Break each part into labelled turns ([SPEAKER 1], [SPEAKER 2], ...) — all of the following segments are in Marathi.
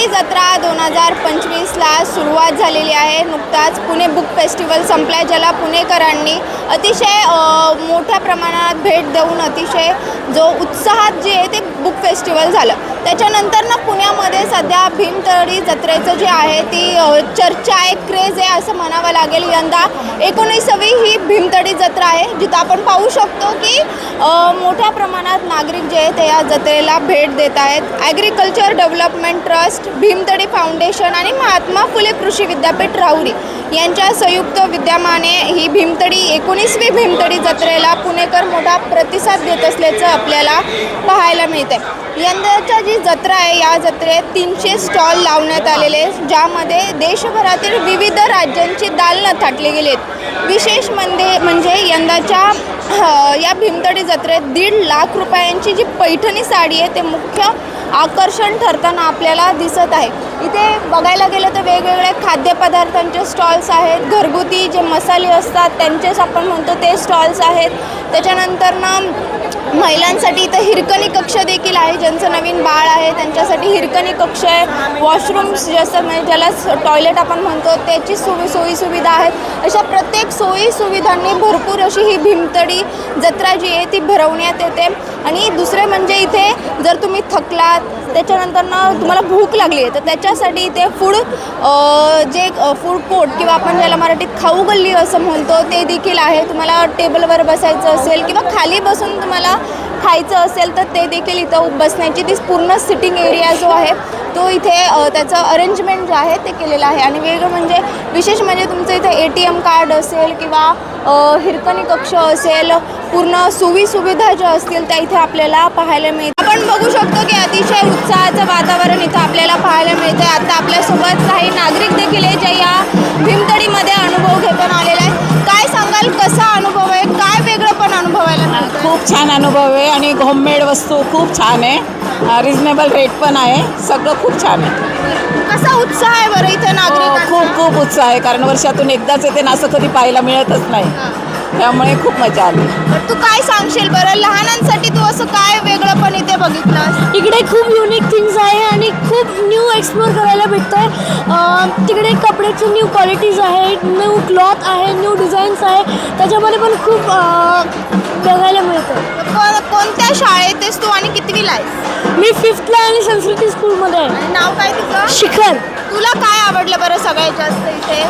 [SPEAKER 1] जत्रा 2025ला सुरुवात झालेली आहे। नुकताच पुणे बुक फेस्टिवल संपला, ज्याला पुणेकरांनी अतिशय मोठ्या प्रमाणात भेट देऊन अतिशय जो उत्साहात जे आहे ते बुक फेस्टिवल झालं। त्याच्यानंतर ना पुण्यामध्ये सध्या भीमतडी जत्रेचं जे आहे ती चर्चा आहे, क्रेज आहे असं म्हणावं लागेल। यंदा 19वी ही भीमतडी जत्रा आहे, जिथं आपण पाहू शकतो की मोठ्या प्रमाणात नागरिक जे आहेत ते या जत्रेला भेट देत आहेत। ॲग्रिकल्चर डेव्हलपमेंट ट्रस्ट, भीमतडी फाउंडेशन आणि महात्मा फुले कृषी विद्यापीठ राहुरी यांच्या संयुक्त विद्यमाने ही भीमतडी 19वी भीमतडी जत्रेला पुणेकर मोठा प्रतिसाद देत असल्याचं आपल्याला पाहायला मिळते। यंदाची जी जत्रा आहे या जत्रेत 300 स्टॉल लावण्यात आलेले, ज्यामध्ये देशभरातील विविध राज्यांची दालनं थाटली गेली आहेत। विशेष म्हणजे यंदाच्या या भीमतडी जत्रेत 1.5 लाख रुपयांची जी पैठणी साडी आहे ते मुख्य आकर्षण ठरताना आपल्याला दिसत आहे। इथे बघायला गेलं तर वेगवेगळे खाद्यपदार्थांचे स्टॉल्स आहेत, घरगुती जे मसाले असतात त्यांचेच आपण म्हणतो ते स्टॉल्स आहेत। त्याच्यानंतर ना महिलांसाठी इथं हिरकणी कक्ष देखील आहे, ज्यांचं नवीन बाळ आहे त्यांच्यासाठी हिरकणी कक्ष आहे। वॉशरूम्स जे असतात म्हणजे ज्याला टॉयलेट आपण म्हणतो त्याची सोयी सुविधा आहेत। अशा प्रत्येक सोयी सुविधांनी भरपूर अशी ही भीमतडी जत्रा जी आहे ती भरवण्यात येते। आणि दुसरे म्हणजे इथे जर तुम्ही थकलात, त्याच्यानंतर ना तुम्हाला भूक लागली आहे तर त्याच्यासाठी इथे फूड कोर्ट किंवा आपण ज्याला मराठीत खाऊ गल्ली असं म्हणतो ते देखील आहे। तुम्हाला टेबलवर बसायचं असेल किंवा खाली बसून तुम्हाला खायचं असेल तर ते देखील इथं बसण्याची ती पूर्ण सिटिंग एरिया जो आहे तो इथे त्याचं अरेंजमेंट जे आहे ते केलेलं आहे। आणि वेगळं म्हणजे विशेष म्हणजे तुमचं इथे ATM कार्ड असेल किंवा हिरकणी कक्ष असेल, पूर्ण सुविधा ज्या असतील त्या इथे आपल्याला पाहायला मिळते। आपण बघू शकतो की अतिशय उत्साहाचं वातावरण इथं आपल्याला पाहायला मिळते। आता आपल्यासोबत काही नागरिक देखील आहे जे या भीमतडीमध्ये अनुभव घेऊन आलेला आहे। काय सांगाल, कसा अनुभव आहे, काय वेगळं पण अनुभवायला मिळतं?
[SPEAKER 2] खूप छान अनुभव आहे आणि होममेड वस्तू खूप छान आहे, रिजनेबल रेट पण आहे, सगळं खूप छान आहे।
[SPEAKER 1] कसा उत्साह आहे बरं इथे नागरिकांचा?
[SPEAKER 2] खूप उत्साह आहे, कारण वर्षातून एकदाच येते ना, असं कधी पाहायला मिळतच नाही, त्यामुळे खूप मजा आली।
[SPEAKER 1] तू काय सांगशील बरं, लहानांसाठी तू असं काय वेगळं पण इथे बघितलं?
[SPEAKER 3] इकडे खूप युनिक थिंग्स आहे आणि खूप न्यू एक्सप्लोर करायला भेटतं। तिकडे कपड्याची न्यू क्वालिटीज आहेत, न्यू क्लॉथ आहे, न्यू डिझाईन्स आहे, त्याच्यामध्ये पण खूप बघायला मिळतं।
[SPEAKER 1] कोणत्या शाळेत आहेस तू आणि कितवीला आहेस?
[SPEAKER 3] मी 5thला आणि संस्कृती स्कूलमध्ये आहे।
[SPEAKER 1] नाव काय तुझं?
[SPEAKER 3] शिखर।
[SPEAKER 1] तुला काय आवडलं बरं सगळ्यात जास्त इथे?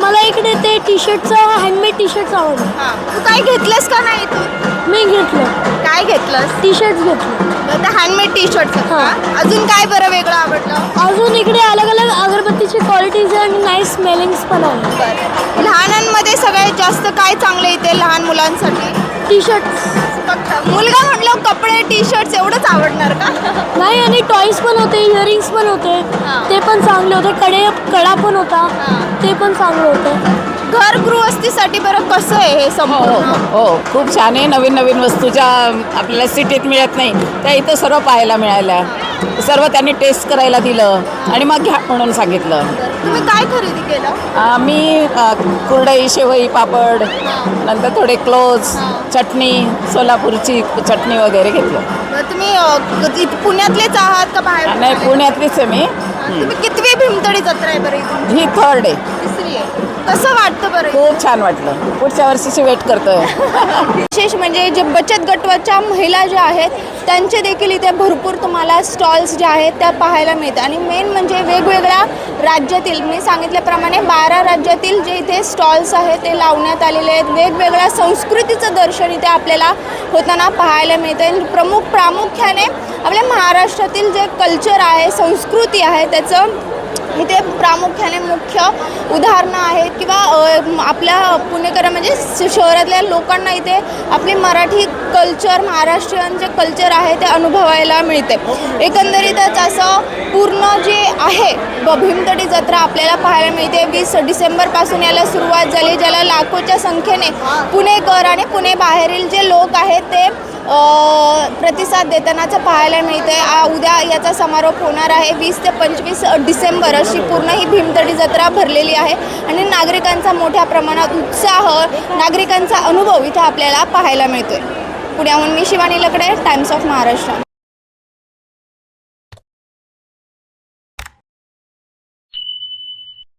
[SPEAKER 3] मला इकडे ते टी-शर्टचं हँडमेड टी-शर्ट्स आवडलं।
[SPEAKER 1] तू काय घेतलंस का नाही तू?
[SPEAKER 3] मी घेतलं।
[SPEAKER 1] काय घेतलंस?
[SPEAKER 3] टी-शर्ट्स घेतलं।
[SPEAKER 1] Handmade T-shirt. अजून काय बरं वेगळं आवडलं?
[SPEAKER 3] अजून इकडे अलग अगरबत्तीची क्वालिटीज आणि नाईस स्मेलिंग्स पण आहे।
[SPEAKER 1] लहानांमध्ये सगळ्यात जास्त काय चांगलं इथे लहान मुलांसाठी?
[SPEAKER 3] टी-शर्ट्स।
[SPEAKER 1] मुलगा म्हटलं कपडे टी-शर्ट्स एवढंच आवडणार का?
[SPEAKER 3] नाही, आणि टॉईज पण होते, इयरिंग्स पण होते, ते पण चांगले होते, कडा पण होता, ते पण चांगलं होतं।
[SPEAKER 1] घर गृहस्थीसाठी बरं कसं आहे हे संपूर्ण?
[SPEAKER 2] हो, खूप छान आहे। नवीन वस्तू ज्या आपल्याला सिटीत मिळत नाही त्या इथं सर्व पाहायला मिळाल्या, सर्व त्यांनी टेस्ट करायला दिलं आणि मग घ्या म्हणून सांगितलं।
[SPEAKER 1] तुम्ही काय खरेदी केलं?
[SPEAKER 2] मी कुरडई, शेवई, पापड, नंतर थोडे क्लोज, चटणी, सोलापूरची चटणी वगैरे घेतलं।
[SPEAKER 1] तुम्ही पुण्यातलेच आहात का बाहेर?
[SPEAKER 2] नाही, पुण्यातलीच आहे मी।
[SPEAKER 1] तुम्ही कितवी भीमतडी जत्रा आहे बरं इथे?
[SPEAKER 2] ही 3rd आहे।
[SPEAKER 1] 3री आहे। कसं वाटतं बरं?
[SPEAKER 2] खूप छान वाटलं, पुढच्या वर्षीची वेट करतोय।
[SPEAKER 1] विशेष म्हणजे जे बचत गटाच्या महिला ज्या आहेत त्यांचे देखील इथे भरपूर तुम्हाला स्टॉल्स जे आहेत त्या पाहायला मिळतात। आणि मेन म्हणजे वेगवेगळ्या राज्यातील, मी सांगितल्याप्रमाणे 12 राज्यातील जे इथे स्टॉल्स आहेत ते लावण्यात आलेले आहेत। वेगवेगळ्या संस्कृतीचं दर्शन इथे आपल्याला होताना पाहायला मिळते। प्रामुख्याने आपल्या महाराष्ट्रातील जे कल्चर आहे, संस्कृती आहे, त्याचं इथे प्रामुख्याने मुख्य उदाहरणं आहेत किंवा आपल्या पुणेकर म्हणजे शहरातल्या लोकांना इथे आपली मराठी कल्चर, महाराष्ट्रीयन जे कल्चर आहे ते अनुभवायला मिळते. एकंदरीतच असं पूर्ण जे आहे भीमतडी जत्रा आपल्याला पाहायला मिळते. 20 डिसेंबरपासून याला सुरुवात झाली, ज्याला लाखोच्या संख्येने पुणेकर आणि पुणे बाहेरील जे लोक आहेत ते प्रतिसाद देतानाचं पाहायला मिळते. उद्या याचा समारोप होणार आहे. 20 ते 25 डिसेंबर अशी पूर्ण ही भीमतडी जत्रा भरलेली आहे आणि नागरिकांचा मोठ्या प्रमाणात उत्साह, नागरिकांचा अनुभव इथं आपल्याला पाहायला मिळतोय. पुण्याहून मी शिवानी लकडे, टाइम्स ऑफ महाराष्ट्र.